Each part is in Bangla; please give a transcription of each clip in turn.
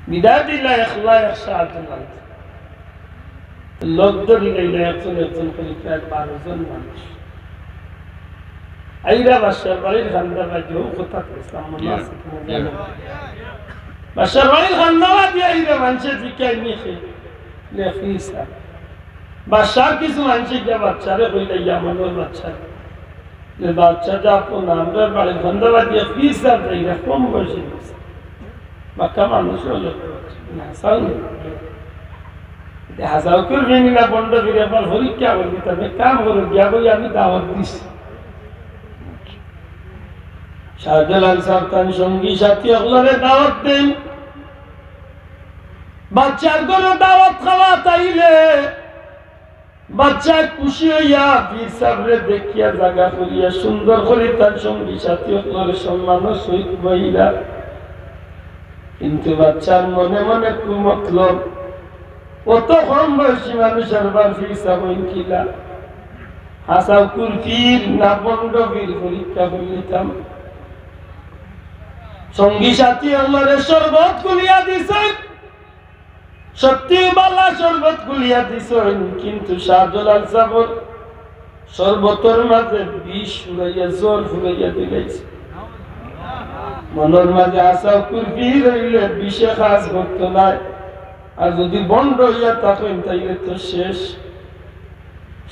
বিদায় দিলা একলা একশো আটজন লোক ধরিলে একজন একজন করে প্রায় 12 জন মানুষ আইরা বাসার বাড়ির খান্দাবাজি ও কথা ইসলাম মনে আছে বাসার বাড়ির খান্দাবাজি আইরা মানুষের জিকাই নিয়ে লেখিসা বাসার কিছু মানুষের যা বাচ্চারে হইলে ইয়ামানোর বাচ্চা যে বাচ্চাটা আপন আমরা বাড়ির খান্দাবাজি ফিসা আইরা কম বয়সে বাক্কা মানুষ হলো হাসাও করবেন না বন্ধ করে আবার পরীক্ষা করবি তবে কাম করে গিয়া বই আমি দাওয়াত দিছি শাহজালাল সাহেব তার সঙ্গী সাথী ওগুলোরে দাওয়াত দেন বাচ্চার ঘরে দাওয়াত খাওয়া তাইলে বাচ্চা খুশি হইয়া পীর সাহেবরে দেখিয়া জায়গা করিয়া সুন্দর করে তার সঙ্গী সাথী ওগুলোরে সম্মানের সহিত বইলা কিন্তু বাচ্চার মনে মনে কুমতলব অত কম বয়সী মানুষের বার ফিরসা বই কিলা হাসাও কুলফির না বন্ড বীর পরীক্ষা করিতাম সঙ্গী সাথী আমারে শরবত কুলিয়া দিছেন সত্যি বালা শরবত কুলিয়া দিছেন কিন্তু শাহজালাল সাহেব শরবতের মাঝে বিষ ফুরাইয়া জোর ফুরাইয়া দিলাইছে মনের মাঝে আশা কুলফির হইলে বিষে খাস করতো নাই আর যদি বন্ধ হইয়া থাকেন তাইলে তো শেষ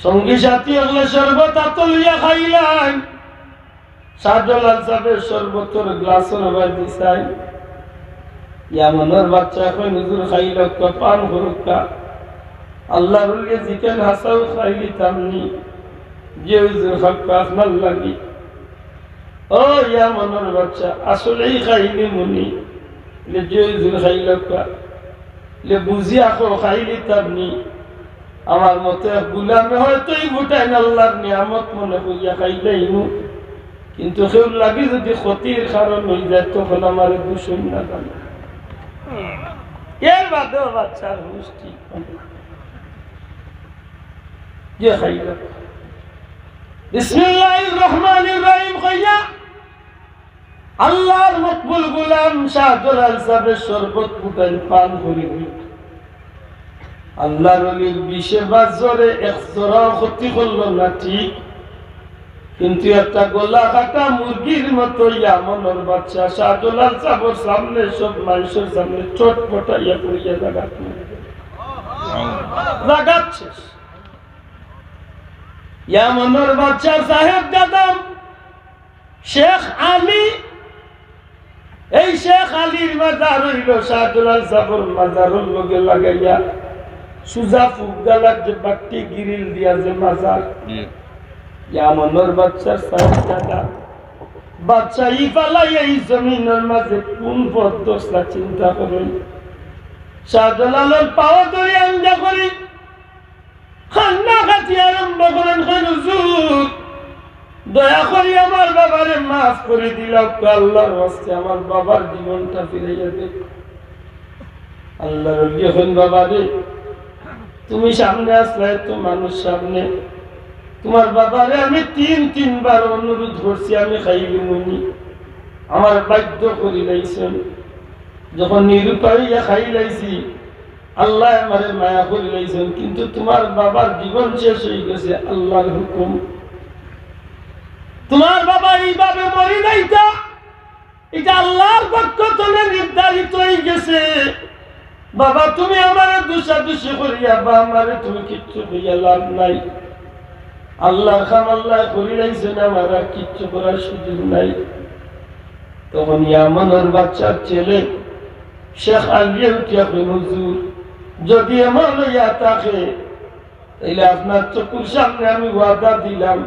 সঙ্গী সাথী হলে শরবত আতলিয়া খাইলেন শাহজালাল সাহেবের শরবতের গ্লাসের বাজি চাই ইয়ামনের বাচ্চা এখন হুজুর খাইল পান হরুকা আল্লাহর উল্লে জিকেন হাসাও খাইলি তামনি যে হুজুর খাক্কা আপনার লাগি ও ইয়ামনের বাচ্চা আসলেই খাইলি মুনি যে হুজুর খাইল লে বুঝি আখো খাইলি তামনি আমার মতে গুলামে হয়তোই ভুটাইন আল্লাহর নিয়ামত মনে করিয়া খাইলেই নু কিন্তু কেউ লাগি যদি ক্ষতির কারণ হয়ে যায় তখন আমার দূষণ না জানে এর বাদেও বাচ্চার হুশ ঠিক যে খাইল বিসমিল্লাহির রহমানির রহিম কইয়া আল্লাহর মকবুল গোলাম শাহজালাল সাহেবের শরবত ফুটাইল পান করি আল্লাহর ওলির বিষে বাজরে এক জোড়া ক্ষতি করলো না ঠিক কিন্তু একটা গোলা কাটা মুরগির মতো ইয়ামনের বাচ্চা শাহজালাল সাহেবের সামনে সব মানুষের সামনে চটপটাইয়া পড়িয়া জাগাচ্ছে ইয়ামনের বাচ্চা সাহেব দাদাম শেখ আলী এই শেখ আলীর মাজার হইল শাহজালাল সাহেবের মাজারের লগে লাগাইয়া সুজা ফুগালার যে বাট্টি গিরিল দিয়া যে মাজার ইয়ামনের বাচ্চার সাহেব দাদা বাচ্চা ই পালাই এই জমিনের মাঝে কোন পদ্মসা চিন্তা করেন শাহজালালের পাওয়া ধরে আঞ্জা করি খান্না খাতি আরম্ভ করেন হুজুর দয়া করি আমার বাবারে মাফ করে দিলাম আল্লাহর ওয়াস্তে আমার বাবার জীবনটা ফিরাইয়া দে আল্লাহর যখন বাবারে তুমি সামনে আসলে তো মানুষ সামনে তোমার বাবারে আমি তিনবার অনুরোধ করছি আমি খাইবি মুনি আমার বাধ্য করি লাইছেন যখন নিরুপাইয়া খাই লাইছি আল্লাহ আমারে মায়া করে লাইছেন কিন্তু তোমার বাবার জীবন শেষ হয়ে গেছে আল্লাহর হুকুম তোমার বাবা এইভাবে মরি নাইতা এটা আল্লাহর পক্ষ থেকে নির্ধারিত হয়ে গেছে বাবা তুমি আমারে দোষাদোষি করিয়া বা আমারে তুমি কিচ্ছু হইয়া লাভ নাই আল্লাহ খান আল্লাহ করি লাইছেন আমার আর কিচ্ছু করার সুযোগ নাই তখন ইয়ামনের বাচ্চার ছেলে শেখ আলিয়া উঠিয়া হুজুর যদি আমার লইয়া থাকে তাইলে আপনার চোখের সামনে আমি ওয়াদা দিলাম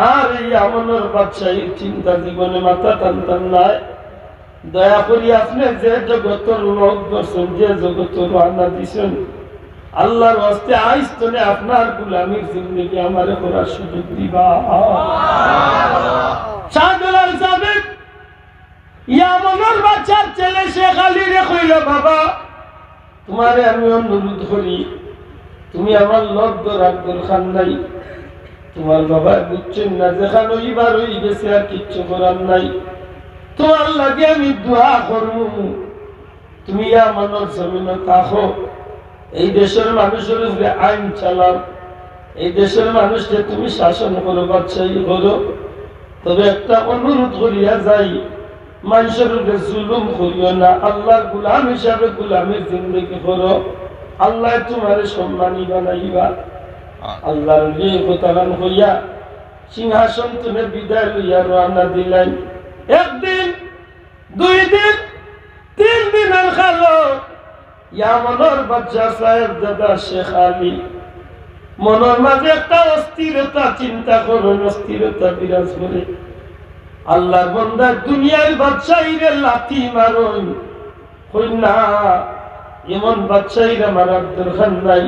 আর এই আমনের বাচ্চা এই চিন্তা জীবনে মাথা টানতাম নাই দয়া করি আপনি যে জগতের লোক দর্শন যে জগতের রান্না দিছেন আল্লাহর হস্তে আইস তোলে আপনার গুলামির জিন্দগি আমারে করার সুযোগ দিবা শাহজালাল সাহেব ইয়ামনের বাচ্চার ছেলে শেখ আলী রে কইল বাবা তোমারে আমি অনুরোধ করি তুমি আমার লোক দরার দরকার নাই তোমার বাবা বুঝছেন না যেখানে ইবার হয়ে গেছে আর কিচ্ছু করার নাই তোমার লাগে আমি দোয়া করবো তুমি আমানত জমিন থাকো, এই দেশের মানুষের উপরে আইন চালাও, এই দেশের মানুষকে তুমি শাসন করো, বাদশাহী করো। তবে একটা অনুরোধ করিয়া যাই, মানুষের উপরে জুলুম করিও না, আল্লাহর গোলাম হিসাবে গোলামের জিন্দগি করো। আল্লাহ তোমার সম্মানী বানাইবা। আল্লাহর কথাগান হইয়া সিংহাসন তুমি বিদায় লইয়া রওনা দিলেন। একদিন, 2 দিন, 3 দিনের খালো ইয়ামনের বাদশা সাহেব দাদা শেখ আলী মনের মাঝে একটা অস্থিরতা, চিন্তা করুন, অস্থিরতা বিরাজ করে। আল্লাহর বান্দা দুনিয়ার বাদশাহীরে লাথি মারুন, কই না এমন বাদশাহীরা মারার দরকার নাই।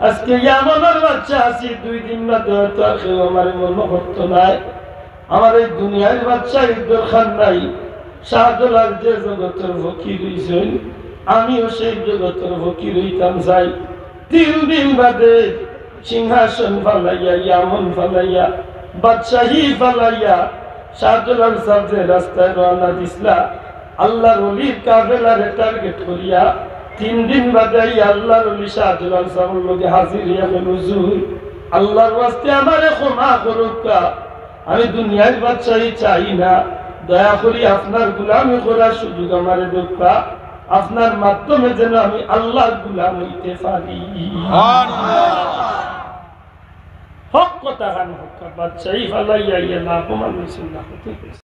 আজকে ইয়ামনের বাদশা আছি, 2 দিন বাদে হয়তো আর কেউ আমার মনে করতো নাই। আমার এই দুনিয়ার বাদশাহীর দরকার নাই। শাহজালাল যে জগতের ফকির হইছেন, আমিও সেই জগতের ফকির হইতাম চাই। 3 দিন বাদে সিংহাসন ফালাইয়া, ইয়ামন ফালাইয়া, বাদশাহী ফালাইয়া শাহজালাল সাহেব যে রাস্তায় রওনা দিসলা, আল্লাহর ওলির কাফেলারে টার্গেট করিয়া 3 দিন বাদে আল্লাহর ওলি শাহজালাল সাহেবের লগে হাজির হইয়া কইল, হুজুর আল্লাহর ওয়াস্তে আমারে ক্ষমা করুক, আমি দুনিয়ার বাদশাহী চাই না, দয়া করি আপনার গোলামি করার সুযোগ আমারে দেখা, আপনার মাধ্যমে যেন আমি আল্লাহর গোলাম হইতে পারি। হক কথা গান হক, বাদশাহী ফালাইয়া না অপমান হইছেন না।